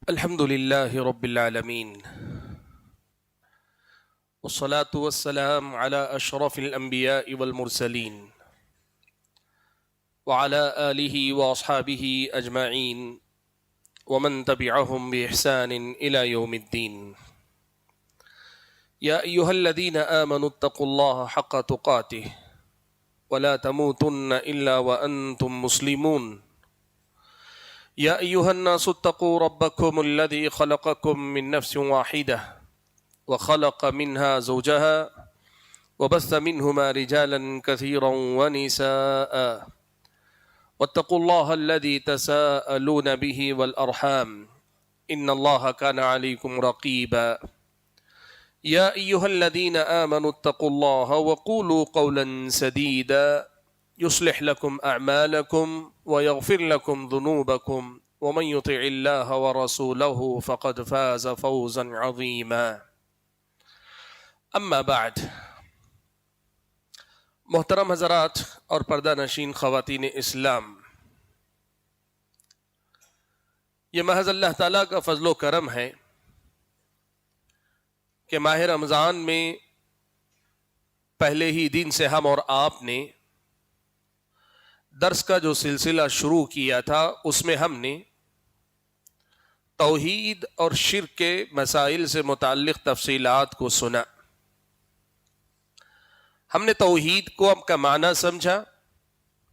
الحمد لله رب العالمين والصلاة والسلام على أشرف الأنبياء والمرسلين وعلى آله وأصحابه أجمعين ومن تبعهم بإحسان إلى يوم الدين. يا أيها الذين آمنوا اتقوا الله حق تقاته ولا تموتن إلا وأنتم مسلمون. يا أيها الناس اتقوا ربكم الذي خلقكم من نفس واحدة وخلق منها زوجها وبث منهما رجالا كثيرا ونساء واتقوا الله الذي تساءلون به والأرحام إن الله كان عليكم رقيبا. يا أيها الذين آمنوا اتقوا الله وقولوا قولا سديدا يصلح لكم أعمالكم ويغفر لكم ذنوبكم ومن يطع الله ورسوله فقد فاز فوزا عظيما. اما بعد، محترم حضرات اور پردہ نشین خواتین اسلام، یہ محض اللہ تعالیٰ کا فضل و کرم ہے کہ ماہ رمضان میں پہلے ہی دن سے ہم اور آپ نے درس کا جو سلسلہ شروع کیا تھا اس میں ہم نے توحید اور شرک کے مسائل سے متعلق تفصیلات کو سنا. ہم نے توحید کو اب کا معنی سمجھا،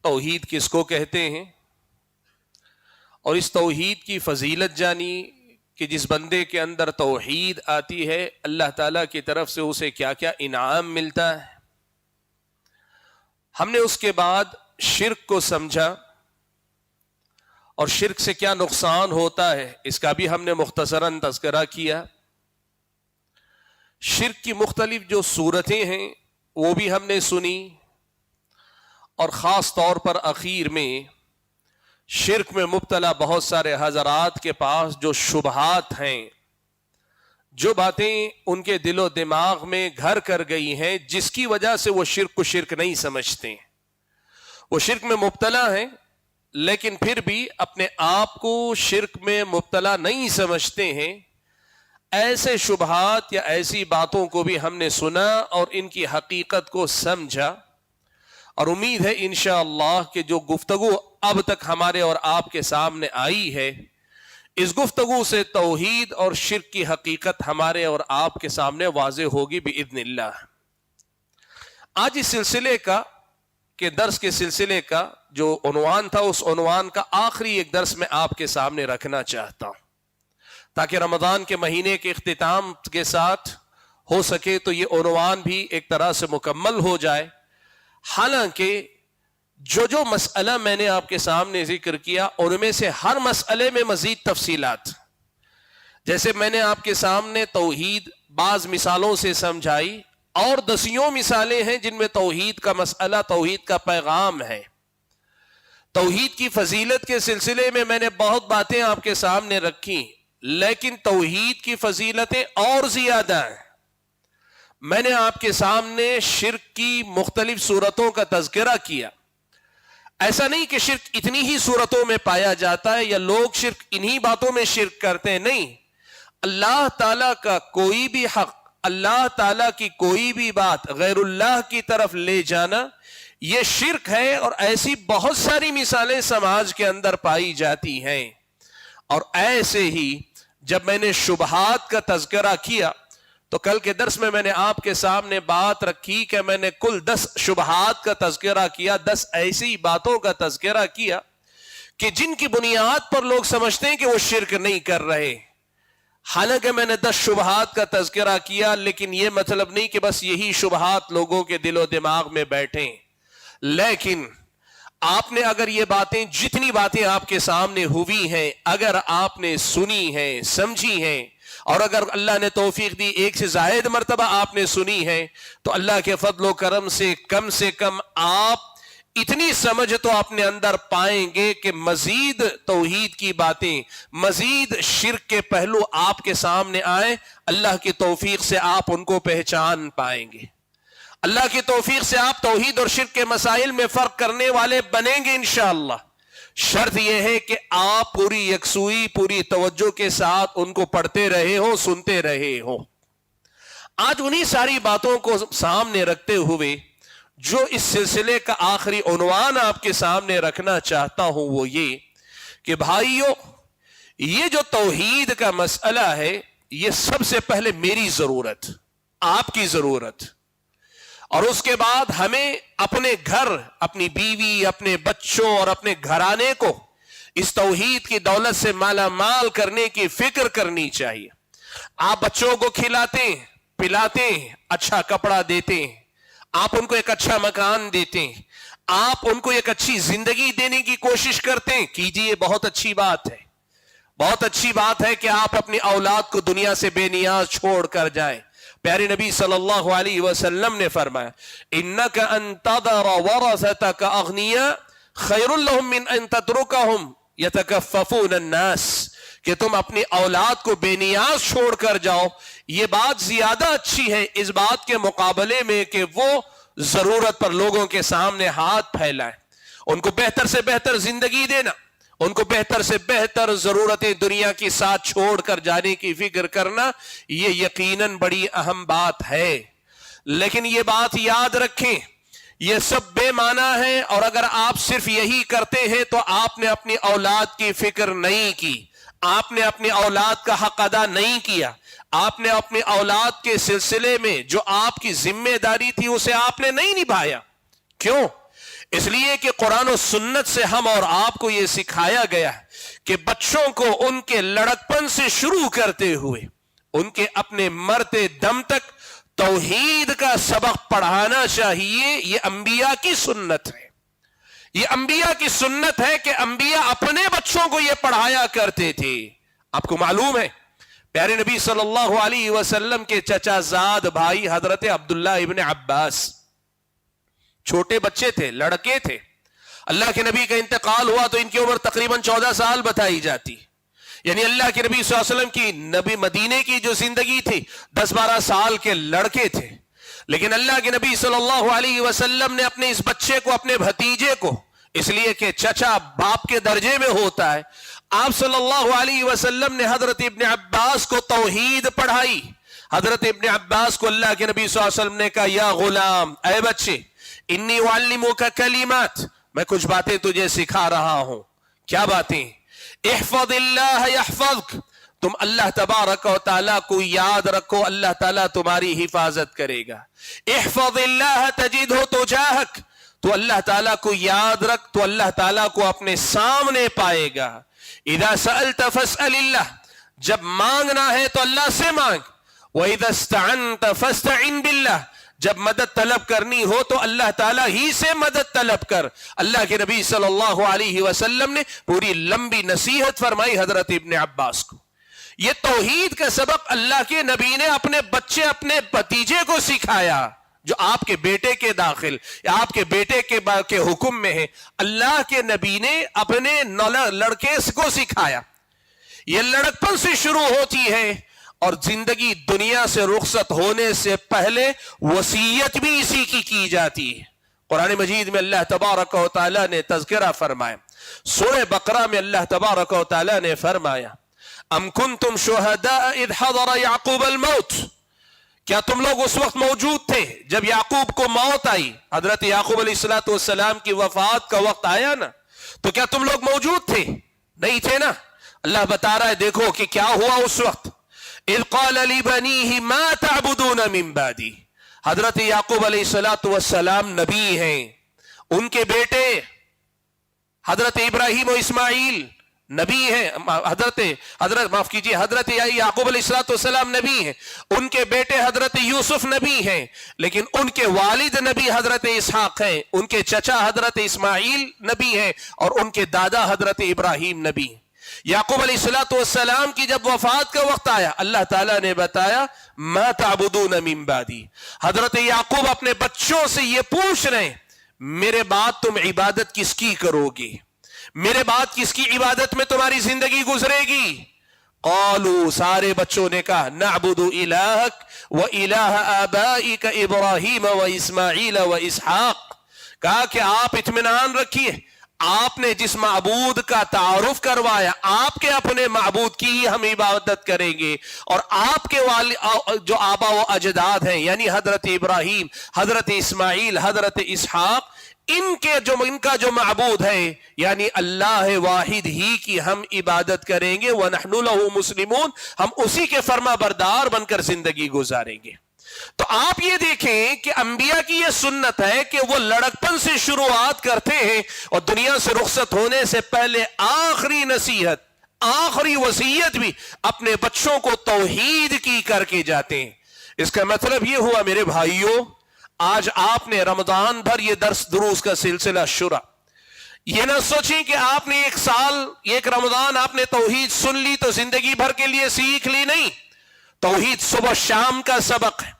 توحید کس کو کہتے ہیں، اور اس توحید کی فضیلت جانی کہ جس بندے کے اندر توحید آتی ہے اللہ تعالیٰ کی طرف سے اسے کیا کیا انعام ملتا ہے. ہم نے اس کے بعد شرک کو سمجھا اور شرک سے کیا نقصان ہوتا ہے اس کا بھی ہم نے مختصراً تذکرہ کیا. شرک کی مختلف جو صورتیں ہیں وہ بھی ہم نے سنی، اور خاص طور پر اخیر میں شرک میں مبتلا بہت سارے حضرات کے پاس جو شبہات ہیں، جو باتیں ان کے دل و دماغ میں گھر کر گئی ہیں جس کی وجہ سے وہ شرک کو شرک نہیں سمجھتے. وہ شرک میں مبتلا ہیں لیکن پھر بھی اپنے آپ کو شرک میں مبتلا نہیں سمجھتے ہیں. ایسے شبہات یا ایسی باتوں کو بھی ہم نے سنا اور ان کی حقیقت کو سمجھا، اور امید ہے انشاءاللہ کہ جو گفتگو اب تک ہمارے اور آپ کے سامنے آئی ہے اس گفتگو سے توحید اور شرک کی حقیقت ہمارے اور آپ کے سامنے واضح ہوگی باذن اللہ. آج اس سلسلے کا کہ درس کے سلسلے کا جو عنوان تھا اس عنوان کا آخری ایک درس میں آپ کے سامنے رکھنا چاہتا ہوں تاکہ رمضان کے مہینے کے اختتام کے ساتھ ہو سکے تو یہ عنوان بھی ایک طرح سے مکمل ہو جائے. حالانکہ جو مسئلہ میں نے آپ کے سامنے ذکر کیا ان میں سے ہر مسئلے میں مزید تفصیلات، جیسے میں نے آپ کے سامنے توحید بعض مثالوں سے سمجھائی، اور دسیوں مثالیں ہیں جن میں توحید کا مسئلہ، توحید کا پیغام ہے. توحید کی فضیلت کے سلسلے میں نے بہت باتیں آپ کے سامنے رکھی، لیکن توحید کی فضیلتیں اور زیادہ ہیں. میں نے آپ کے سامنے شرک کی مختلف صورتوں کا تذکرہ کیا. ایسا نہیں کہ شرک اتنی ہی صورتوں میں پایا جاتا ہے یا لوگ شرک انہی باتوں میں شرک کرتے ہیں، نہیں. اللہ تعالیٰ کا کوئی بھی حق، اللہ تعالیٰ کی کوئی بھی بات غیر اللہ کی طرف لے جانا یہ شرک ہے، اور ایسی بہت ساری مثالیں سماج کے اندر پائی جاتی ہیں. اور ایسے ہی جب میں نے شبہات کا تذکرہ کیا تو کل کے درس میں نے آپ کے سامنے بات رکھی کہ میں نے کل 10 شبہات کا تذکرہ کیا، 10 ایسی باتوں کا تذکرہ کیا کہ جن کی بنیاد پر لوگ سمجھتے ہیں کہ وہ شرک نہیں کر رہے. حالانکہ میں نے 10 شبہات کا تذکرہ کیا، لیکن یہ مطلب نہیں کہ بس یہی شبہات لوگوں کے دل و دماغ میں بیٹھیں. لیکن آپ نے اگر یہ باتیں، جتنی باتیں آپ کے سامنے ہوئی ہیں، اگر آپ نے سنی ہیں، سمجھی ہیں، اور اگر اللہ نے توفیق دی ایک سے زائد مرتبہ آپ نے سنی ہے، تو اللہ کے فضل و کرم سے کم آپ اتنی سمجھ تو اپنے اندر پائیں گے کہ مزید توحید کی باتیں، مزید شرک کے پہلو آپ کے سامنے آئیں. اللہ کی توفیق سے آپ ان کو پہچان پائیں گے. اللہ کی توفیق سے آپ توحید اور شرک کے مسائل میں فرق کرنے والے بنیں گے انشاءاللہ. شرط یہ ہے کہ آپ پوری یکسوئی پوری توجہ کے ساتھ ان کو پڑھتے رہے ہو، سنتے رہے ہو۔ آج انہی ساری باتوں کو سامنے رکھتے ہوئے جو اس سلسلے کا آخری عنوان آپ کے سامنے رکھنا چاہتا ہوں وہ یہ کہ بھائیو، یہ جو توحید کا مسئلہ ہے یہ سب سے پہلے میری ضرورت، آپ کی ضرورت، اور اس کے بعد ہمیں اپنے گھر، اپنی بیوی، اپنے بچوں اور اپنے گھرانے کو اس توحید کی دولت سے مالا مال کرنے کی فکر کرنی چاہیے۔ آپ بچوں کو کھلاتے ہیں، پلاتے ہیں، اچھا کپڑا دیتے ہیں، آپ ان کو ایک اچھا مکان دیتے ہیں، آپ ان کو ایک اچھی زندگی دینے کی کوشش کرتے ہیں، کیجئے، بہت اچھی بات ہے۔ بہت اچھی بات ہے کہ آپ اپنی اولاد کو دنیا سے بے نیاز چھوڑ کر جائیں۔ پیارے نبی صلی اللہ علیہ وسلم نے فرمایا انک ان تذر ورثتک اغنیاء خیر لهم من ان تترکهم یتکففون الناس، کہ تم اپنی اولاد کو بے نیاز چھوڑ کر جاؤ، یہ بات زیادہ اچھی ہے اس بات کے مقابلے میں کہ وہ ضرورت پر لوگوں کے سامنے ہاتھ پھیلائیں۔ ان کو بہتر سے بہتر زندگی دینا، ان کو بہتر سے بہتر ضرورتیں دنیا کی ساتھ چھوڑ کر جانے کی فکر کرنا، یہ یقیناً بڑی اہم بات ہے۔ لیکن یہ بات یاد رکھیں، یہ سب بے معنی ہے، اور اگر آپ صرف یہی کرتے ہیں تو آپ نے اپنی اولاد کی فکر نہیں کی، آپ نے اپنی اولاد کا حق ادا نہیں کیا، آپ نے اپنی اولاد کے سلسلے میں جو آپ کی ذمہ داری تھی اسے آپ نے نہیں نبھایا۔ کیوں؟ اس لیے کہ قرآن و سنت سے ہم اور آپ کو یہ سکھایا گیا ہے کہ بچوں کو ان کے لڑکپن سے شروع کرتے ہوئے ان کے اپنے مرتے دم تک توحید کا سبق پڑھانا چاہیے۔ یہ انبیاء کی سنت ہے، یہ انبیاء کی سنت ہے کہ انبیاء اپنے بچوں کو یہ پڑھایا کرتے تھے۔ آپ کو معلوم ہے پیارے نبی صلی اللہ علیہ وسلم کے چچا زاد بھائی حضرت عبداللہ ابن عباس چھوٹے بچے تھے، لڑکے تھے۔ اللہ کے نبی کا انتقال ہوا تو ان کی عمر تقریباً 14 سال بتائی جاتی، یعنی اللہ کے نبی صلی اللہ علیہ وسلم کی نبی مدینے کی جو زندگی تھی 10-12 سال کے لڑکے تھے، لیکن اللہ کے نبی صلی اللہ علیہ وسلم نے اپنے اس بچے کو، اپنے بھتیجے کو، اس لیے کہ چچا باپ کے درجے میں ہوتا ہے، آپ صلی اللہ علیہ وسلم نے حضرت ابن عباس کو توحید پڑھائی۔ حضرت ابن عباس کو اللہ کے نبی صلی اللہ علیہ وسلم نے کہا یا غلام، اے بچے، انی اعلمک کلمات، میں کچھ باتیں تجھے سکھا رہا ہوں۔ کیا باتیں؟ احفظ اللہ یحفظک، تم اللہ تبارک و تعالیٰ کو یاد رکھو، اللہ تعالیٰ تمہاری حفاظت کرے گا۔ احفظ اللہ تجدہ تجاہک، تو اللہ تعالیٰ کو یاد رکھ تو اللہ تعالیٰ کو اپنے سامنے پائے گا۔ اذا سألت فاسأل اللہ، جب مانگنا ہے تو اللہ سے مانگ۔ وَإِذَا اسْتَعَنْتَ فَاسْتَعِنْ بِاللَّهِ، جب مدد طلب کرنی ہو تو اللہ تعالیٰ ہی سے مدد طلب کر۔ اللہ کے نبی صلی اللہ علیہ وسلم نے پوری لمبی نصیحت فرمائی حضرت ابن عباس کو۔ یہ توحید کا سبق اللہ کے نبی نے اپنے بچے، اپنے بھتیجے کو سکھایا جو آپ کے بیٹے کے داخل، آپ کے بیٹے کے حکم میں ہے۔ اللہ کے نبی نے اپنے لڑکے کو سکھایا۔ یہ لڑکپن سے شروع ہوتی ہے، اور زندگی دنیا سے رخصت ہونے سے پہلے وصیت بھی اسی کی جاتی ہے۔ قرآن مجید میں اللہ تبارک و تعالیٰ نے تذکرہ فرمایا، سورہ بقرہ میں اللہ تبارک و تعالیٰ نے فرمایا ام کنتم شہداء اذ حضر یعقوب الموت، کیا تم لوگ اس وقت موجود تھے جب یعقوب کو موت آئی؟ حضرت یعقوب علیہ السلام کی وفات کا وقت آیا نا، تو کیا تم لوگ موجود تھے؟ نہیں تھے نا۔ اللہ بتا رہا ہے دیکھو کہ کیا ہوا اس وقت۔ اذ قال لبنیہ ما تعبدون من بعدی، حضرت یعقوب علیہ السلام نبی ہیں، ان کے بیٹے حضرت ابراہیم و اسماعیل نبی ہیں، حضرت یعقوب علیہ السلام نبی ہیں، ان کے بیٹے حضرت یوسف نبی ہیں، لیکن ان کے والد نبی حضرت اسحاق ہیں، ان کے چچا حضرت اسماعیل نبی ہیں، اور ان کے دادا حضرت ابراہیم نبی ہیں۔ یعقوب علیہ السلام کی جب وفات کا وقت آیا، اللہ تعالیٰ نے بتایا ما تعبدون من بعدی، حضرت یعقوب اپنے بچوں سے یہ پوچھ رہے ہیں میرے بعد تم عبادت کس کی کرو گے، میرے بعد کس کی عبادت میں تمہاری زندگی گزرے گی؟ قالوا، سارے بچوں نے کہا نعبد الہک و الہ آبائک ابراہیم و اسماعیل و اسحاق، کہا کہ آپ اطمینان رکھیے، آپ نے جس معبود کا تعارف کروایا، آپ کے اپنے معبود کی ہی ہم عبادت کریں گے، اور آپ کے جو آبا و اجداد ہیں یعنی حضرت ابراہیم، حضرت اسماعیل، حضرت اسحاق، ان کا جو معبود ہے یعنی اللہ واحد ہی کی ہم عبادت کریں گے، وَنَحْنُ لَهُ مُسْلِمُونَ، ہم اسی کے فرما بردار بن کر زندگی گزاریں گے۔ تو آپ یہ دیکھیں کہ انبیاء کی یہ سنت ہے کہ وہ لڑکپن سے شروعات کرتے ہیں اور دنیا سے رخصت ہونے سے پہلے آخری نصیحت، آخری وصیت بھی اپنے بچوں کو توحید کی کر کے جاتے ہیں۔ اس کا مطلب یہ ہوا میرے بھائیوں، آج آپ نے رمضان بھر یہ دروس کا سلسلہ شروع، یہ نہ سوچیں کہ آپ نے ایک سال، ایک رمضان آپ نے توحید سن لی تو زندگی بھر کے لیے سیکھ لی، نہیں۔ توحید صبح شام کا سبق ہے،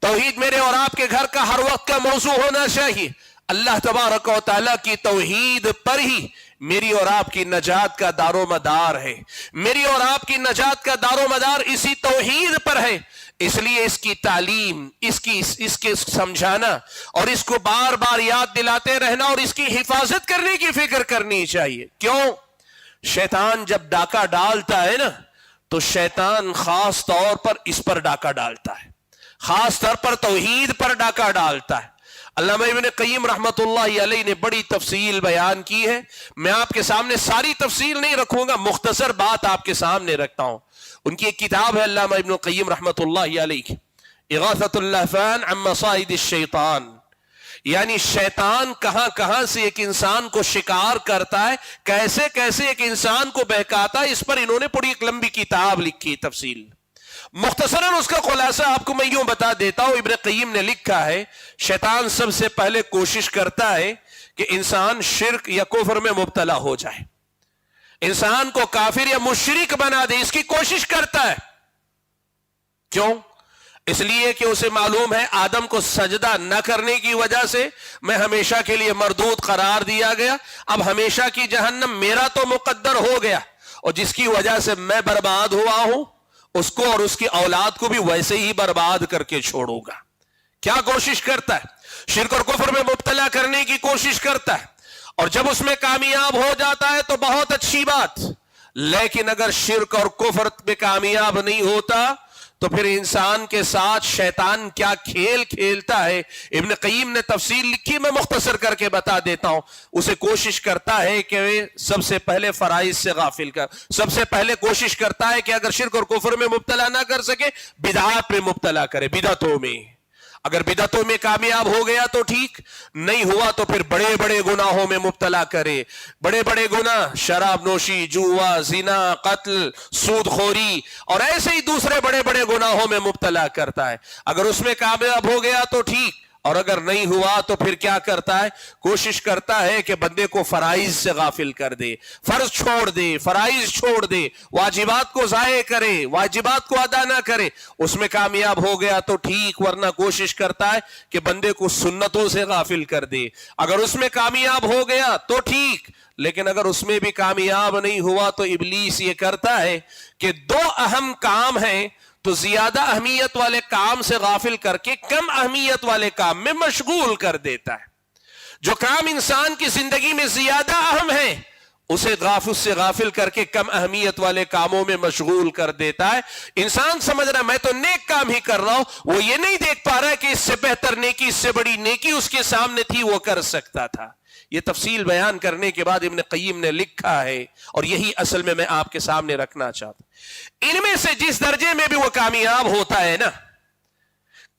توحید میرے اور آپ کے گھر کا ہر وقت کا موضوع ہونا چاہیے۔ اللہ تبارک و تعالیٰ کی توحید پر ہی میری اور آپ کی نجات کا دار و مدار ہے، میری اور آپ کی نجات کا دار و مدار اسی توحید پر ہے۔ اس لیے اس کی تعلیم، اس کے سمجھانا اور اس کو بار بار یاد دلاتے رہنا اور اس کی حفاظت کرنے کی فکر کرنی چاہیے۔ کیوں؟ شیطان جب ڈاکہ ڈالتا ہے نا تو شیطان خاص طور پر اس پر ڈاکہ ڈالتا ہے، خاص طور پر توحید پر ڈاکہ ڈالتا ہے۔ علامہ ابن قیم رحمت اللہ علیہ نے بڑی تفصیل بیان کی ہے، میں آپ کے سامنے ساری تفصیل نہیں رکھوں گا، مختصر بات آپ کے سامنے رکھتا ہوں۔ ان کی ایک کتاب ہے علامہ ابن قیم رحمت اللہ علیہ، اغاثۃ اللہفان عن مصائد الشیطان، یعنی شیطان کہاں کہاں سے ایک انسان کو شکار کرتا ہے، کیسے کیسے ایک انسان کو بہکاتا ہے، اس پر انہوں نے پوری ایک لمبی کتاب لکھی تفصیل۔ مختصراً اس کا خلاصہ آپ کو میں یوں بتا دیتا ہوں، ابن قیم نے لکھا ہے شیطان سب سے پہلے کوشش کرتا ہے کہ انسان شرک یا کفر میں مبتلا ہو جائے، انسان کو کافر یا مشرک بنا دے، اس کی کوشش کرتا ہے۔ کیوں؟ اس لیے کہ اسے معلوم ہے آدم کو سجدہ نہ کرنے کی وجہ سے میں ہمیشہ کے لیے مردود قرار دیا گیا، اب ہمیشہ کی جہنم میرا تو مقدر ہو گیا، اور جس کی وجہ سے میں برباد ہوا ہوں اس کو اور اس کی اولاد کو بھی ویسے ہی برباد کر کے چھوڑوں گا۔ کیا کوشش کرتا ہے؟ شرک اور کفر میں مبتلا کرنے کی کوشش کرتا ہے، اور جب اس میں کامیاب ہو جاتا ہے تو بہت اچھی بات، لیکن اگر شرک اور کفر میں کامیاب نہیں ہوتا تو پھر انسان کے ساتھ شیطان کیا کھیل کھیلتا ہے۔ ابن قیم نے تفصیل لکھی، میں مختصر کر کے بتا دیتا ہوں۔ اسے کوشش کرتا ہے کہ سب سے پہلے فرائض سے غافل کر، سب سے پہلے کوشش کرتا ہے کہ اگر شرک اور کفر میں مبتلا نہ کر سکے بدعات میں مبتلا کرے، بدعتوں میں۔ اگر بدعتوں میں کامیاب ہو گیا تو ٹھیک، نہیں ہوا تو پھر بڑے بڑے گناہوں میں مبتلا کرے۔ بڑے بڑے گناہ، شراب نوشی، جوا، زنا، قتل، سود خوری اور ایسے ہی دوسرے بڑے بڑے گناہوں میں مبتلا کرتا ہے۔ اگر اس میں کامیاب ہو گیا تو ٹھیک، اور اگر نہیں ہوا تو پھر کیا کرتا ہے؟ کوشش کرتا ہے کہ بندے کو فرائض سے غافل کر دے، فرض چھوڑ دے، فرائض چھوڑ دے، واجبات کو ضائع کرے، واجبات کو ادا نہ کرے۔ اس میں کامیاب ہو گیا تو ٹھیک، ورنہ کوشش کرتا ہے کہ بندے کو سنتوں سے غافل کر دے۔ اگر اس میں کامیاب ہو گیا تو ٹھیک، لیکن اگر اس میں بھی کامیاب نہیں ہوا تو ابلیس یہ کرتا ہے کہ دو اہم کام ہیں تو زیادہ اہمیت والے کام سے غافل کر کے کم اہمیت والے کام میں مشغول کر دیتا ہے۔ جو کام انسان کی زندگی میں زیادہ اہم ہے اس سے غافل کر کے کم اہمیت والے کاموں میں مشغول کر دیتا ہے۔ انسان سمجھ رہا میں تو نیک کام ہی کر رہا ہوں، وہ یہ نہیں دیکھ پا رہا ہے کہ اس سے بہتر نیکی، اس سے بڑی نیکی اس کے سامنے تھی، وہ کر سکتا تھا۔ یہ تفصیل بیان کرنے کے بعد ابن قیم نے لکھا ہے، اور یہی اصل میں آپ کے سامنے رکھنا چاہتا ہوں، ان میں سے جس درجے میں بھی وہ کامیاب ہوتا ہے نا،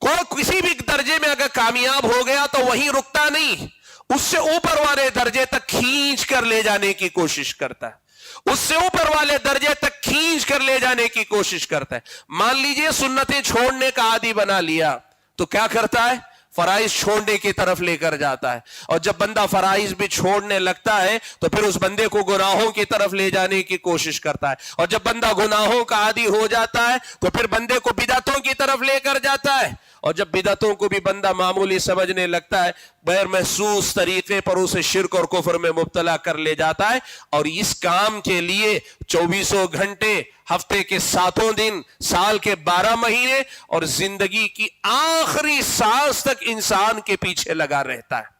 کوئی کسی بھی درجے میں اگر کامیاب ہو گیا تو وہیں رکتا نہیں، اس سے اوپر والے درجے تک کھینچ کر لے جانے کی کوشش کرتا ہے، اس سے اوپر والے درجے تک کھینچ کر لے جانے کی کوشش کرتا ہے۔ مان لیجئے سنتیں چھوڑنے کا عادی بنا لیا تو کیا کرتا ہے؟ فرائض چھوڑنے کی طرف لے کر جاتا ہے، اور جب بندہ فرائض بھی چھوڑنے لگتا ہے تو پھر اس بندے کو گناہوں کی طرف لے جانے کی کوشش کرتا ہے، اور جب بندہ گناہوں کا عادی ہو جاتا ہے تو پھر بندے کو بدعتوں کی طرف لے کر جاتا ہے، اور جب بدعتوں کو بھی بندہ معمولی سمجھنے لگتا ہے غیر محسوس طریقے پر اسے شرک اور کفر میں مبتلا کر لے جاتا ہے۔ اور اس کام کے لیے 24 گھنٹے، ہفتے کے 7 دن، سال کے 12 مہینے اور زندگی کی آخری سانس تک انسان کے پیچھے لگا رہتا ہے۔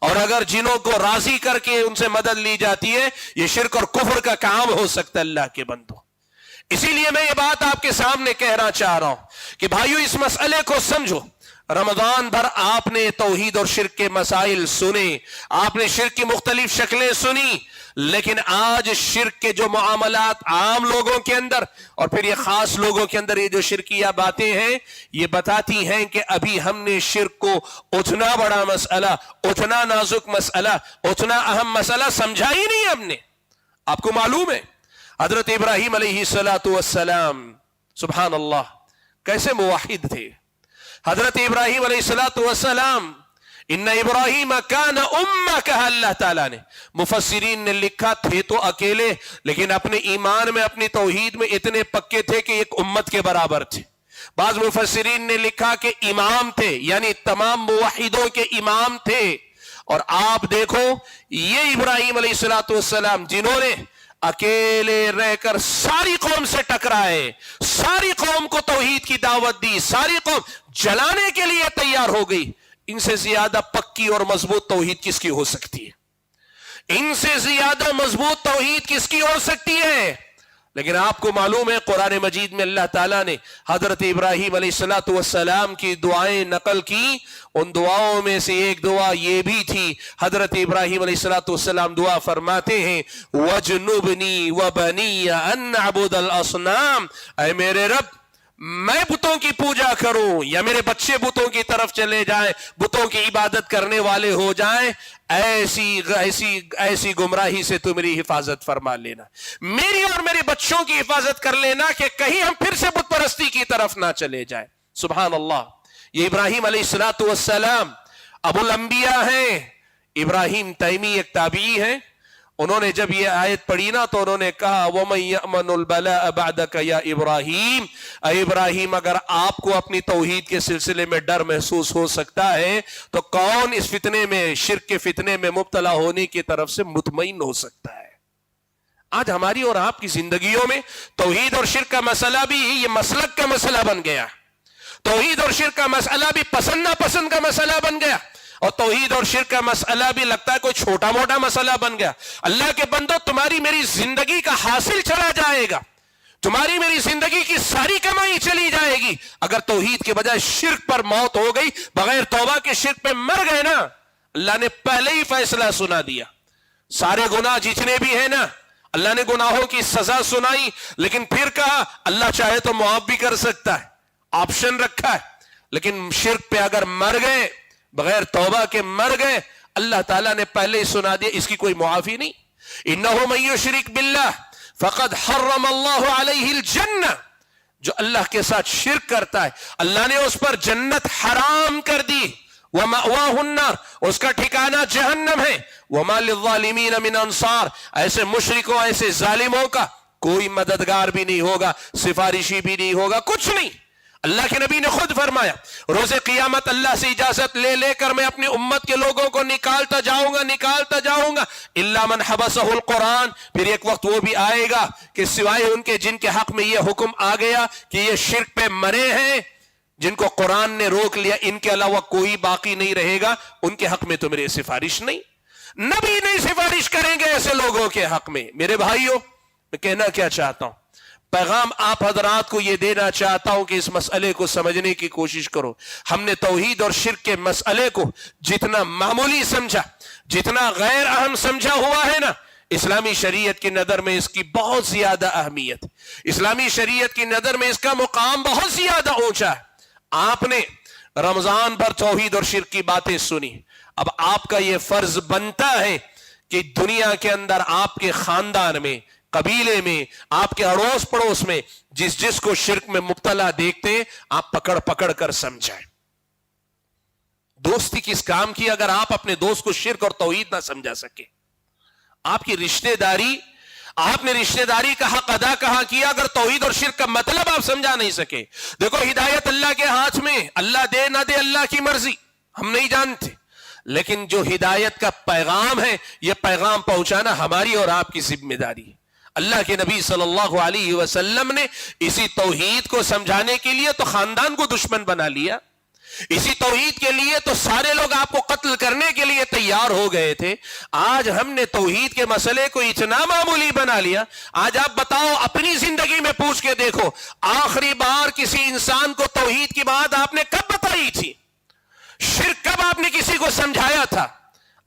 اور اگر جنوں کو راضی کر کے ان سے مدد لی جاتی ہے یہ شرک اور کفر کا کام ہو سکتا ہے اللہ کے بندوں. اسی لیے میں یہ بات آپ کے سامنے کہنا چاہ رہا ہوں کہ بھائیو اس مسئلے کو سمجھو. رمضان بھر آپ نے توحید اور شرک کے مسائل سنے, آپ نے شرک کی مختلف شکلیں سنی, لیکن آج شرک کے جو معاملات عام لوگوں کے اندر اور پھر یہ خاص لوگوں کے اندر یہ جو شرکیہ باتیں ہیں یہ بتاتی ہیں کہ ابھی ہم نے شرک کو اتنا بڑا مسئلہ, اتنا نازک مسئلہ, اتنا اہم مسئلہ سمجھا ہی نہیں ہم نے. آپ کو معلوم ہے حضرت ابراہیم علیہ السلام سبحان اللہ کیسے موحد تھے. حضرت ابراہیم علیہ السلام ان ابراہیم کان امہ کہا اللہ تعالیٰ نے. مفسرین نے لکھا تھے تو اکیلے لیکن اپنے ایمان میں اپنی توحید میں اتنے پکے تھے کہ ایک امت کے برابر تھے. بعض مفسرین نے لکھا کہ امام تھے, یعنی تمام موحدوں کے امام تھے. اور آپ دیکھو یہ ابراہیم علیہ السلام جنہوں نے اکیلے رہ کر ساری قوم سے ٹکرائے, ساری قوم کو توحید کی دعوت دی, ساری قوم جلانے کے لیے تیار ہو گئی, ان سے زیادہ پکی اور مضبوط توحید کس کی ہو سکتی ہے؟ ان سے زیادہ مضبوط توحید کس کی ہو سکتی ہے؟ لیکن آپ کو معلوم ہے قرآن مجید میں اللہ تعالیٰ نے حضرت ابراہیم علیہ السلام کی دعائیں نقل کی. ان دعاؤں میں سے ایک دعا یہ بھی تھی, حضرت ابراہیم علیہ السلام دعا فرماتے ہیں وَجْنُبْنِي وَبَنِيَّ أَن نَعْبُدَ الْأَصْنَامَ, اے میرے رب میں بتوں کی پوجا کروں یا میرے بچے بتوں کی طرف چلے جائیں, بتوں کی عبادت کرنے والے ہو جائیں, ایسی گمراہی سے تو میری حفاظت فرما لینا, میری اور میرے بچوں کی حفاظت کر لینا کہ کہیں ہم پھر سے بت پرستی کی طرف نہ چلے جائیں. سبحان اللہ. یہ ابراہیم علیہ السلام ابو الانبیاء ہیں. ابراہیم تیمی ایک تابعی ہیں, انہوں نے جب یہ آیت پڑھی نا تو انہوں نے کہا وَمَن يَأْمَنُ الْبَلَاءَ بَعْدَكَ يَا ابراہیم, اے ابراہیم اگر آپ کو اپنی توحید کے سلسلے میں ڈر محسوس ہو سکتا ہے تو کون اس فتنے میں, شرک کے فتنے میں مبتلا ہونے کی طرف سے مطمئن ہو سکتا ہے؟ آج ہماری اور آپ کی زندگیوں میں توحید اور شرک کا مسئلہ بھی یہ مسلک کا مسئلہ بن گیا, توحید اور شرک کا مسئلہ بھی پسند ناپسند کا مسئلہ بن گیا, اور توحید اور شرک کا مسئلہ بھی لگتا ہے کوئی چھوٹا موٹا مسئلہ بن گیا. اللہ کے بندو تمہاری میری زندگی کا حاصل چلا جائے گا, تمہاری میری زندگی کی ساری کمائی چلی جائے گی اگر توحید کے بجائے شرک پر موت ہو گئی, بغیر توبہ کے شرک پہ مر گئے نا, اللہ نے پہلے ہی فیصلہ سنا دیا. سارے گناہ جتنے بھی ہیں نا اللہ نے گناہوں کی سزا سنائی, لیکن پھر کہا اللہ چاہے تو معاف بھی کر سکتا ہے, آپشن رکھا ہے. لیکن شرک پہ اگر مر گئے, بغیر توبہ کے مر گئے, اللہ تعالیٰ نے پہلے ہی سنا دیا اس کی کوئی معافی نہیں. انہو من یشرک باللہ فقد حرم اللہ علیہ الجنہ, جو اللہ کے ساتھ شرک کرتا ہے اللہ نے اس پر جنت حرام کر دی. وَمَأْوَاهُ النَّارُ, اس کا ٹھکانہ جہنم ہے. وَمَا لِلظَّالِمِينَ مِنْ أَنصَارٍ, ایسے مشرکوں ایسے ظالموں کا کوئی مددگار بھی نہیں ہوگا, سفارشی بھی نہیں ہوگا, کچھ نہیں. اللہ کے نبی نے خود فرمایا روز قیامت اللہ سے اجازت لے لے کر میں اپنی امت کے لوگوں کو نکالتا جاؤں گا الا من حبسہ القرآن. پھر ایک وقت وہ بھی آئے گا کہ سوائے ان کے جن کے حق میں یہ حکم آ گیا کہ یہ شرک پہ مرے ہیں, جن کو قرآن نے روک لیا, ان کے علاوہ کوئی باقی نہیں رہے گا, ان کے حق میں تو میری سفارش نہیں, نبی نہیں سفارش کریں گے ایسے لوگوں کے حق میں. میرے بھائیوں میں کہنا کیا چاہتا ہوں, پیغام آپ حضرات کو یہ دینا چاہتا ہوں کہ اس مسئلے کو سمجھنے کی کوشش کرو. ہم نے توحید اور شرک کے مسئلے کو جتنا معمولی سمجھا, جتنا غیر اہم سمجھا ہوا ہے نا, اسلامی شریعت کی نظر میں اس کی بہت زیادہ اہمیت, اسلامی شریعت کی نظر میں اس کا مقام بہت زیادہ اونچا ہے. آپ نے رمضان پر توحید اور شرک کی باتیں سنی, اب آپ کا یہ فرض بنتا ہے کہ دنیا کے اندر آپ کے خاندان میں, قبیلے میں, آپ کے اڑوس پڑوس میں جس کو شرک میں مبتلا دیکھتے ہیں آپ پکڑ کر سمجھائیں. دوستی کس کام کی اگر آپ اپنے دوست کو شرک اور توحید نہ سمجھا سکے؟ آپ کی رشتہ داری, آپ نے رشتہ داری کا حق ادا کہاں کیا اگر توحید اور شرک کا مطلب آپ سمجھا نہیں سکے؟ دیکھو ہدایت اللہ کے ہاتھ میں, اللہ دے نہ دے اللہ کی مرضی, ہم نہیں جانتے, لیکن جو ہدایت کا پیغام ہے یہ پیغام پہنچانا ہماری اور آپ کی ذمہ داری ہے. اللہ کے نبی صلی اللہ علیہ وسلم نے اسی توحید کو سمجھانے کے لیے تو خاندان کو دشمن بنا لیا, اسی توحید کے لیے تو سارے لوگ آپ کو قتل کرنے کے لیے تیار ہو گئے تھے. آج ہم نے توحید کے مسئلے کو اتنا معمولی بنا لیا. آج آپ بتاؤ, اپنی زندگی میں پوچھ کے دیکھو, آخری بار کسی انسان کو توحید کی بات آپ نے کب بتائی تھی؟ شرک کب آپ نے کسی کو سمجھایا تھا؟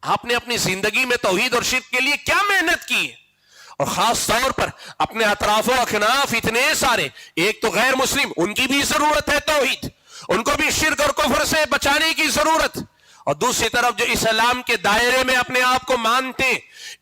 آپ نے اپنی زندگی میں توحید اور شرک کے لیے کیا محنت کی؟ اور خاص طور پر اپنے اطراف و اکناف اتنے سارے, ایک تو غیر مسلم, ان کی بھی ضرورت ہے توحید, ان کو بھی شرک اور کفر سے بچانے کی ضرورت. اور دوسری طرف جو اسلام کے دائرے میں اپنے آپ کو مانتے,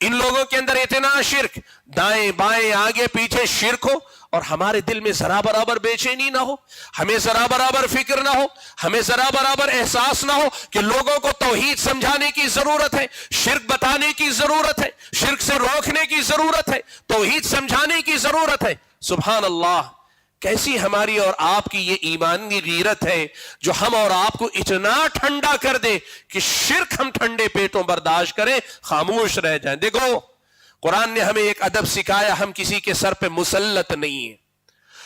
ان لوگوں کے اندر اتنا شرک, دائیں بائیں آگے پیچھے شرک ہو, اور ہمارے دل میں ذرا برابر بے چینی نہ ہو, ہمیں ذرا برابر فکر نہ ہو, ہمیں ذرا برابر احساس نہ ہو کہ لوگوں کو توحید سمجھانے کی ضرورت ہے, شرک بتانے کی ضرورت ہے, شرک سے روکنے کی ضرورت ہے, توحید سمجھانے کی ضرورت ہے. سبحان اللہ, کیسی ہماری اور آپ کی یہ ایمانی غیرت ہے جو ہم اور آپ کو اتنا ٹھنڈا کر دے کہ شرک ہم ٹھنڈے پیٹوں برداشت کریں, خاموش رہ جائیں. دیکھو, قرآن نے ہمیں ایک ادب سکھایا, ہم کسی کے سر پہ مسلط نہیں ہیں,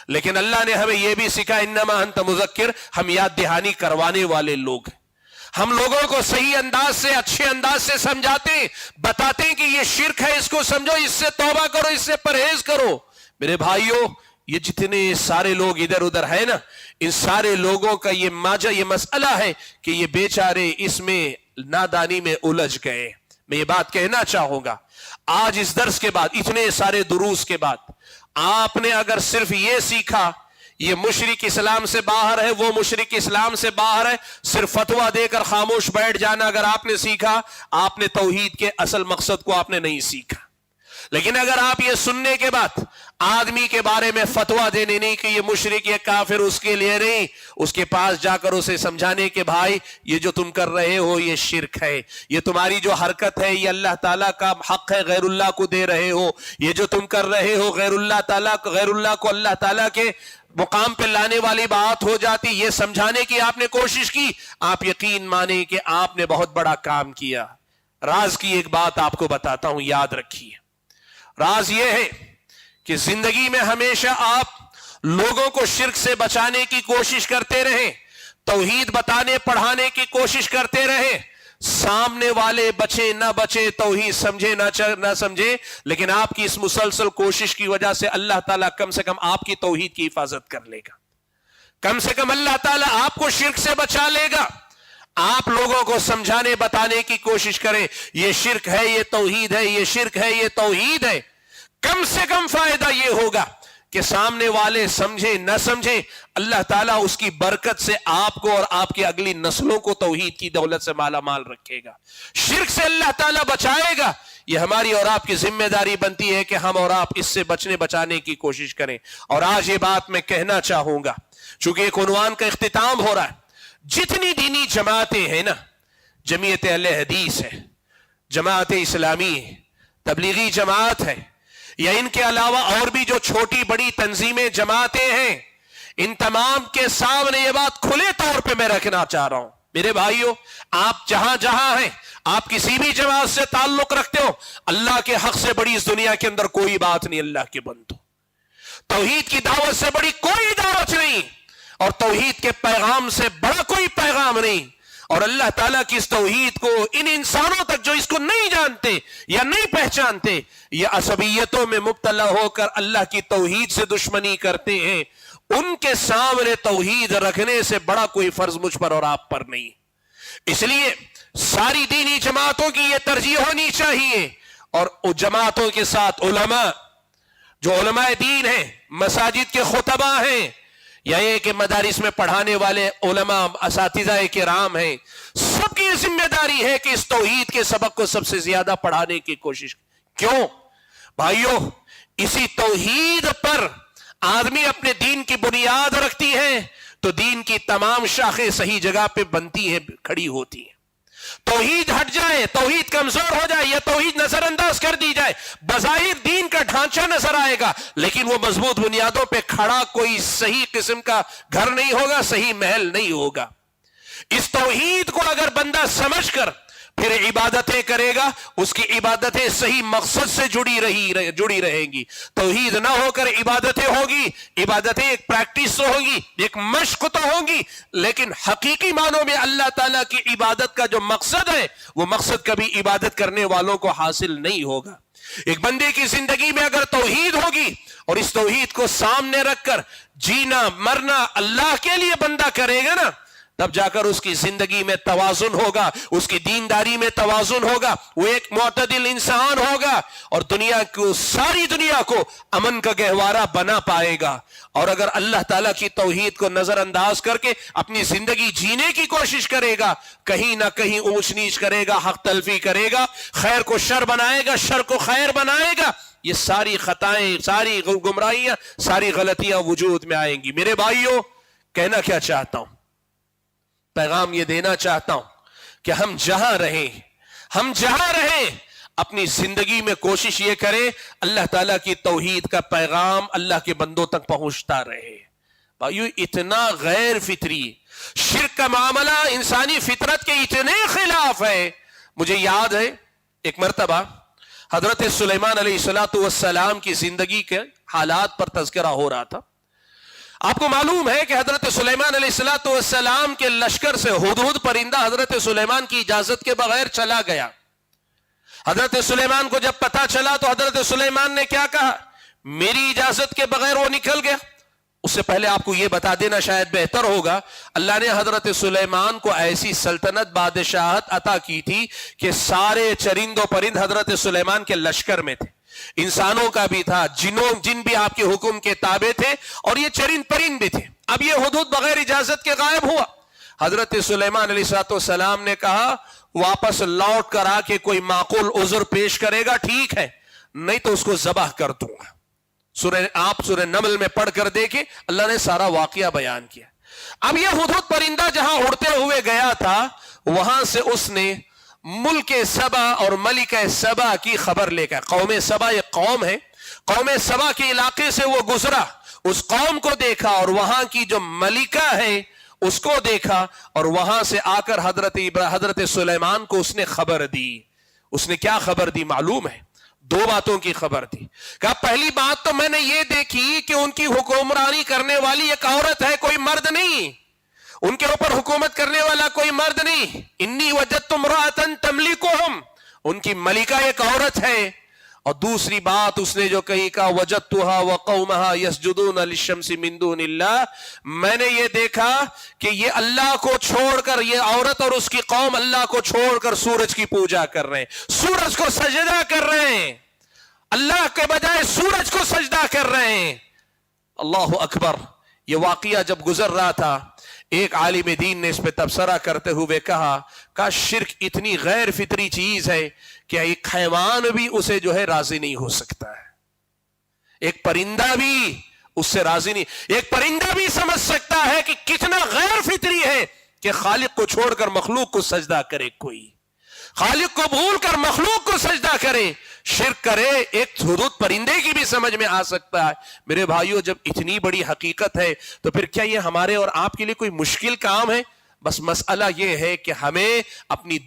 لیکن اللہ نے ہمیں یہ بھی سکھایا انما انت مذکر, ہم یاد دہانی کروانے والے لوگ ہیں. ہم لوگوں کو صحیح انداز سے, اچھے انداز سے سمجھاتے ہیں, بتاتے ہیں کہ یہ شرک ہے, اس کو سمجھو, اس سے توبہ کرو, اس سے پرہیز کرو. میرے بھائیوں, یہ جتنے سارے لوگ ادھر ادھر ہیں نا, ان سارے لوگوں کا یہ ماجہ, یہ مسئلہ ہے کہ یہ بیچارے اس میں نادانی میں الجھ گئے. میں یہ بات کہنا چاہوں گا, آج اس درس کے بعد, اتنے سارے دروس کے بعد, آپ نے اگر صرف یہ سیکھا یہ مشرک اسلام سے باہر ہے, وہ مشرک اسلام سے باہر ہے, صرف فتویٰ دے کر خاموش بیٹھ جانا اگر آپ نے سیکھا, آپ نے توحید کے اصل مقصد کو آپ نے نہیں سیکھا. لیکن اگر آپ یہ سننے کے بعد آدمی کے بارے میں فتویٰ دینے نہیں کہ یہ مشرک, یہ کافر, اس کے لیے نہیں, اس کے پاس جا کر اسے سمجھانے کہ بھائی یہ جو تم کر رہے ہو یہ شرک ہے, یہ تمہاری جو حرکت ہے یہ اللہ تعالیٰ کا حق ہے, غیر اللہ کو دے رہے ہو, یہ جو تم کر رہے ہو غیر اللہ کو اللہ تعالیٰ کے مقام پہ لانے والی بات ہو جاتی, یہ سمجھانے کی آپ نے کوشش کی, آپ یقین مانیں کہ آپ نے بہت بڑا کام کیا. راز کی ایک بات آپ کو بتاتا ہوں, یاد رکھیے. راز یہ ہے کہ زندگی میں ہمیشہ آپ لوگوں کو شرک سے بچانے کی کوشش کرتے رہیں, توحید بتانے پڑھانے کی کوشش کرتے رہیں, سامنے والے بچے نہ بچے, توحید سمجھے نہ سمجھے, لیکن آپ کی اس مسلسل کوشش کی وجہ سے اللہ تعالیٰ کم سے کم آپ کی توحید کی حفاظت کر لے گا, کم سے کم اللہ تعالیٰ آپ کو شرک سے بچا لے گا. آپ لوگوں کو سمجھانے بتانے کی کوشش کریں یہ شرک ہے, یہ توحید ہے, یہ شرک ہے, یہ توحید ہے. کم سے کم فائدہ یہ ہوگا کہ سامنے والے سمجھے نہ سمجھے, اللہ تعالیٰ اس کی برکت سے آپ کو اور آپ کی اگلی نسلوں کو توحید کی دولت سے مالا مال رکھے گا. شرک سے اللہ تعالیٰ بچائے گا. یہ ہماری اور آپ کی ذمہ داری بنتی ہے کہ ہم اور آپ اس سے بچانے کی کوشش کریں. اور آج یہ بات میں کہنا چاہوں گا, چونکہ ایک عنوان کا اختتام ہو رہا ہے, جتنی دینی جماعتیں ہیں نا, جمعیت اہل حدیث ہے, جماعت اسلامی ہے, تبلیغی جماعت ہے, یا ان کے علاوہ اور بھی جو چھوٹی بڑی تنظیمیں جماعتیں ہیں, ان تمام کے سامنے یہ بات کھلے طور پہ میں رکھنا چاہ رہا ہوں. میرے بھائیوں, آپ جہاں جہاں ہیں, آپ کسی بھی جماعت سے تعلق رکھتے ہو, اللہ کے حق سے بڑی اس دنیا کے اندر کوئی بات نہیں. اللہ کے بندو, توحید کی دعوت سے بڑی کوئی دعوت نہیں, اور توحید کے پیغام سے بڑا کوئی پیغام نہیں. اور اللہ تعالیٰ کی اس توحید کو ان انسانوں تک جو اس کو نہیں جانتے یا نہیں پہچانتے, یہ عصبیتوں میں مبتلا ہو کر اللہ کی توحید سے دشمنی کرتے ہیں, ان کے سامنے توحید رکھنے سے بڑا کوئی فرض مجھ پر اور آپ پر نہیں. اس لیے ساری دینی جماعتوں کی یہ ترجیح ہونی چاہیے, اور جماعتوں کے ساتھ علماء, جو علماء دین ہیں, مساجد کے خطبہ ہیں, یا یہ کہ مدارس میں پڑھانے والے علماء اساتذہ کرام ہیں, سب کی ذمہ داری ہے کہ اس توحید کے سبق کو سب سے زیادہ پڑھانے کی کوشش. کیوں بھائیوں, اسی توحید پر آدمی اپنے دین کی بنیاد رکھتی ہے تو دین کی تمام شاخیں صحیح جگہ پہ بنتی ہیں, کھڑی ہوتی ہیں. توحید ہٹ جائے, توحید کمزور ہو جائے, یا توحید نظر انداز کر دی جائے, بظاہر دین کا ڈھانچہ نظر آئے گا, لیکن وہ مضبوط بنیادوں پہ کھڑا کوئی صحیح قسم کا گھر نہیں ہوگا, صحیح محل نہیں ہوگا. اس توحید کو اگر بندہ سمجھ کر پھر عبادتیں کرے گا، اس کی عبادتیں صحیح مقصد سے جڑی رہیں گی۔ توحید نہ ہو کر عبادتیں ہوگی، عبادتیں ایک پریکٹس تو ہوگی، ایک مشق تو ہوگی، لیکن حقیقی معنوں میں اللہ تعالیٰ کی عبادت کا جو مقصد ہے وہ مقصد کبھی عبادت کرنے والوں کو حاصل نہیں ہوگا۔ ایک بندے کی زندگی میں اگر توحید ہوگی اور اس توحید کو سامنے رکھ کر جینا مرنا اللہ کے لیے بندہ کرے گا نا، تب جا کر اس کی زندگی میں توازن ہوگا، اس کی دینداری میں توازن ہوگا، وہ ایک معتدل انسان ہوگا اور ساری دنیا کو امن کا گہوارہ بنا پائے گا۔ اور اگر اللہ تعالیٰ کی توحید کو نظر انداز کر کے اپنی زندگی جینے کی کوشش کرے گا، کہیں نہ کہیں اونچ نیچ کرے گا، حق تلفی کرے گا، خیر کو شر بنائے گا، شر کو خیر بنائے گا، یہ ساری خطائیں، ساری گمراہیاں، ساری غلطیاں وجود میں آئیں گی۔ میرے بھائیوں، کہنا کیا چاہتا ہوں، پیغام یہ دینا چاہتا ہوں کہ ہم جہاں رہیں اپنی زندگی میں کوشش یہ کریں اللہ تعالیٰ کی توحید کا پیغام اللہ کے بندوں تک پہنچتا رہے۔ بھائیو، اتنا غیر فطری شرک کا معاملہ انسانی فطرت کے اتنے خلاف ہے۔ مجھے یاد ہے ایک مرتبہ حضرت سلیمان علیہ السلام کی زندگی کے حالات پر تذکرہ ہو رہا تھا۔ آپ کو معلوم ہے کہ حضرت سلیمان علیہ السلام کے لشکر سے ہدہد پرندہ حضرت سلیمان کی اجازت کے بغیر چلا گیا۔ حضرت سلیمان کو جب پتا چلا تو حضرت سلیمان نے کیا کہا؟ میری اجازت کے بغیر وہ نکل گیا۔ اس سے پہلے آپ کو یہ بتا دینا شاید بہتر ہوگا، اللہ نے حضرت سلیمان کو ایسی سلطنت بادشاہت عطا کی تھی کہ سارے چرند و پرند حضرت سلیمان کے لشکر میں تھے، انسانوں کا بھی تھا، جن بھی آپ کے حکم کے تابع تھے، اور یہ چرند پرند بھی تھے۔ اب یہ حدود بغیر اجازت کے غائب ہوا۔ حضرت سلیمان علیہ السلام نے کہا واپس لوٹ کر آ کے کوئی معقول عذر پیش کرے گا ٹھیک ہے، نہیں تو اس کو ذبح کر دوں گا۔ سورہ نمل میں پڑھ کر دیکھیں، اللہ نے سارا واقعہ بیان کیا۔ اب یہ ہدہد پرندہ جہاں اڑتے ہوئے گیا تھا، وہاں سے اس نے ملک سبا اور ملکہ سبا کی خبر لے کر، قوم سبا ایک قوم ہے، قوم سبا کے علاقے سے وہ گزرا، اس قوم کو دیکھا اور وہاں کی جو ملکہ ہے اس کو دیکھا، اور وہاں سے آ کر حضرت سلیمان کو اس نے خبر دی۔ اس نے کیا خبر دی معلوم ہے؟ دو باتوں کی خبر دی۔ کہا پہلی بات تو میں نے یہ دیکھی کہ ان کی حکمرانی کرنے والی ایک عورت ہے، کوئی مرد نہیں، ان کے اوپر حکومت کرنے والا کوئی مرد نہیں۔ انی وجدت امرأۃ تملکہم، ان کی ملکہ ایک عورت ہے۔ اور دوسری بات اس نے جو کہی، کہا وجدتها وقومها يسجدون للشمس من دون اللہ، میں نے یہ دیکھا کہ یہ اللہ کو چھوڑ کر، یہ عورت اور اس کی قوم اللہ کو چھوڑ کر سورج کی پوجا کر رہے ہیں، سورج کو سجدہ کر رہے ہیں، اللہ کے بجائے سورج کو سجدہ کر رہے ہیں۔ اللہ اکبر۔ یہ واقعہ جب گزر رہا تھا، ایک عالم دین نے اس پہ تبصرہ کرتے ہوئے کہا شرک اتنی غیر فطری چیز ہے کہ ایک حیوان بھی اسے جو ہے راضی نہیں ہو سکتا ہے، ایک پرندہ بھی اس سے راضی نہیں، ایک پرندہ بھی سمجھ سکتا ہے کہ کتنا غیر فطری ہے کہ خالق کو چھوڑ کر مخلوق کو سجدہ کرے، کوئی خالق کو بھول کر مخلوق کو سجدہ کرے، شرک کرے، ایک ہدہد پرندے کی بھی سمجھ میں آ سکتا ہے۔ میرے بھائیوں، جب اتنی بڑی حقیقت ہے تو پھر کیا یہ ہمارے اور آپ کے لیے کوئی مشکل کام ہے؟ بس مسئلہ یہ ہے کہ ہمیں اپنی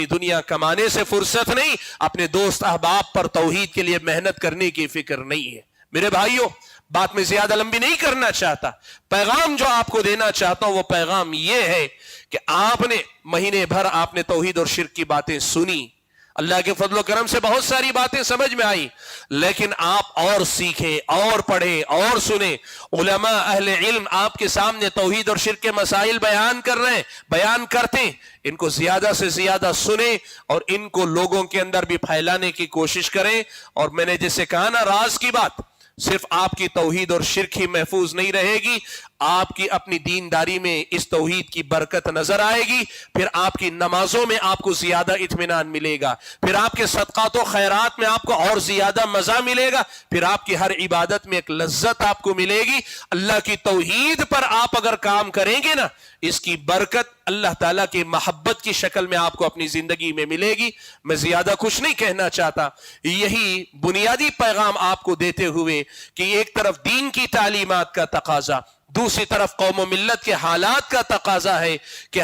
دنیا کمانے سے فرصت نہیں، اپنے دوست احباب پر توحید کے لیے محنت کرنے کی فکر نہیں ہے۔ میرے بھائیوں، بات میں زیادہ لمبی نہیں کرنا چاہتا، پیغام جو آپ کو دینا چاہتا ہوں وہ پیغام یہ ہے کہ آپ نے مہینے بھر آپ نے توحید اور شرک کی باتیں سنی، اللہ کے فضل و کرم سے بہت ساری باتیں سمجھ میں آئی، لیکن آپ اور سیکھیں اور پڑھیں اور سنیں۔ علماء اہل علم آپ کے سامنے توحید اور شرک کے مسائل بیان کر رہے ہیں، بیان کرتے ہیں، ان کو زیادہ سے زیادہ سنیں اور ان کو لوگوں کے اندر بھی پھیلانے کی کوشش کریں۔ اور میں نے جیسے کہا نا، راز کی بات، صرف آپ کی توحید اور شرک ہی محفوظ نہیں رہے گی، آپ کی اپنی دینداری میں اس توحید کی برکت نظر آئے گی، پھر آپ کی نمازوں میں آپ کو زیادہ اطمینان ملے گا، پھر آپ کے صدقات و خیرات میں آپ کو اور زیادہ مزہ ملے گا، پھر آپ کی ہر عبادت میں ایک لذت آپ کو ملے گی۔ اللہ کی توحید پر آپ اگر کام کریں گے نا، اس کی برکت اللہ تعالیٰ کی محبت کی شکل میں آپ کو اپنی زندگی میں ملے گی۔ میں زیادہ کچھ نہیں کہنا چاہتا، یہی بنیادی پیغام آپ کو دیتے ہوئے کہ ایک طرف دین کی تعلیمات کا تقاضا، دوسری طرف قوم و ملت کے حالات کا تقاضا ہے کہ